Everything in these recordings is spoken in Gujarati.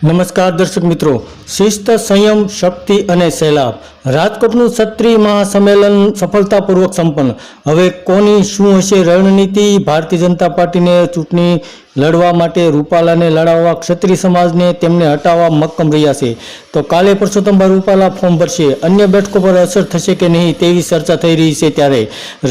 નમસ્કાર દર્શક મિત્રો, શિસ્ત, સંયમ, શક્તિ અને સૈલાબ રાજકોટનું ક્ષત્રિય મહાસંમેલન સફળતાપૂર્વક સંપન્ન। હવે કોની શું હશે રણનીતિ? ભારતીય જનતા પાર્ટીને ચૂંટણી લડવા માટે રૂપાલાને લડાવવા ક્ષત્રિય સમાજને તેમને હટાવવા મક્કમ રહ્યા છે। તો કાલે પરસોત્તમભાઈ રૂપાલા ફોર્મ ભરશે, અન્ય બેઠકો પર અસર થશે કે નહીં તેવી ચર્ચા થઈ રહી છે। ત્યારે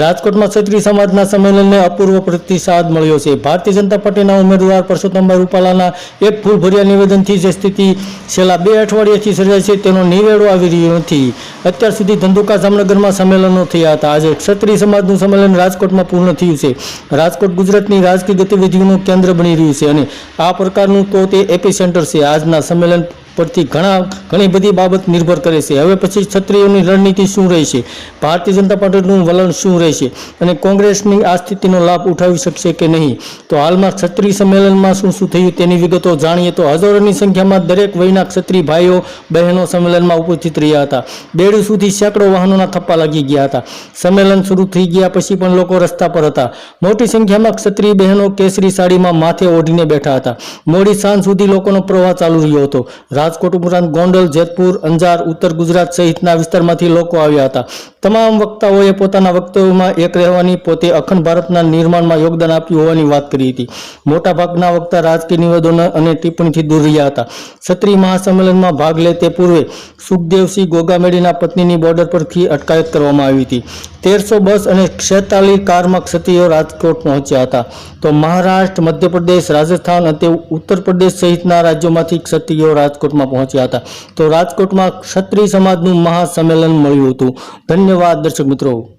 રાજકોટમાં ક્ષત્રિય સમાજના સંમેલનને અપૂર્વ પ્રતિસાદ મળ્યો છે। ભારતીય જનતા પાર્ટીના ઉમેદવાર પરસોત્તમભાઈ રૂપાલાના એક ફૂલભર્યા નિવેદનથી જે સ્થિતિ છેલ્લા 2 અઠવાડિયાથી સર્જાય છે તેનો નિવેડો આવી રહ્યો નથી। અત્યાર સુધી ધંધુકા જામનગરમાં સંમેલનો થયા હતા। આજે ક્ષત્રિય સમાજનું સંમેલન રાજકોટમાં પૂર્ણ થયું છે। રાજકોટ ગુજરાતની રાજકીય ગતિવિધિઓનું કેન્દ્ર બની રહ્યું છે અને આ પ્રકારનું તો તે એપિસેન્ટર છે। આજના સંમેલન પરથી ઘણી બધી બાબત નિર્ભર કરે છે। હવે પછી ક્ષત્રિયોની રણનીતિ શું રહેશે, ભારતીય જનતા પાર્ટીનું વલણ શું રહેશે અને કોંગ્રેસની આ સ્થિતિનો લાભ ઉઠાવી શકશે કે નહીં? તો હાલમાં ક્ષત્રિય સંમેલનમાં શું થયું તેની વિગતો જાણીએ તો હજારોની સંખ્યામાં દરેક વયના ક્ષત્રિય ભાઈઓ બહેનો સંમેલનમાં ઉપસ્થિત રહ્યા હતા। બેડું સુધી સેંકડો વાહનોના થપ્પા લાગી ગયા હતા। સંમેલન શરૂ થઈ ગયા પછી પણ લોકો રસ્તા પર હતા। મોટી સંખ્યામાં ક્ષત્રિય બહેનો કેસરી સાડીમાં માથે ઓઢીને બેઠા હતા। મોડી સાંજ સુધી લોકોનો પ્રવાહ ચાલુ રહ્યો હતો। રાજકોટ ઉપરાંત ગોંડલ, જેતપુર, અંજાર, ઉત્તર ગુજરાત સહિતના વિસ્તારમાંથી લોકો આવ્યા હતા। તમામ વક્તાઓએ પોતાના વક્તવ્યોમાં એક રહેવાની, પોતે અખંડ ભારતના નિર્માણમાં યોગદાન આપ્યું હોવાની વાત કરી હતી। મોટાભાગના વક્તા રાજકીય નિવેદનો અને ટિપ્પણીથી દૂર રહ્યા હતા। ક્ષત્રિય મહાસંમેલનમાં ભાગ લે તે પૂર્વે સુખદેવસિંહ ગોગામેડીના પત્નીની બોર્ડર પરથી અટકાયત કરવામાં આવી હતી। 1300 બસ અને 46 કારમાં ક્ષત્રિયો રાજકોટ પહોંચ્યા હતા। તો મહારાષ્ટ્ર, મધ્યપ્રદેશ, રાજસ્થાન અને ઉત્તર પ્રદેશ સહિતના રાજ્યોમાંથી ક્ષત્રિયો રાજકોટમાં પહોંચ્યા હતા। તો રાજકોટમાં ક્ષત્રિય સમાજનું મહાસંમેલન મળ્યું હતું। ધન્યવાદ દર્શક મિત્રો।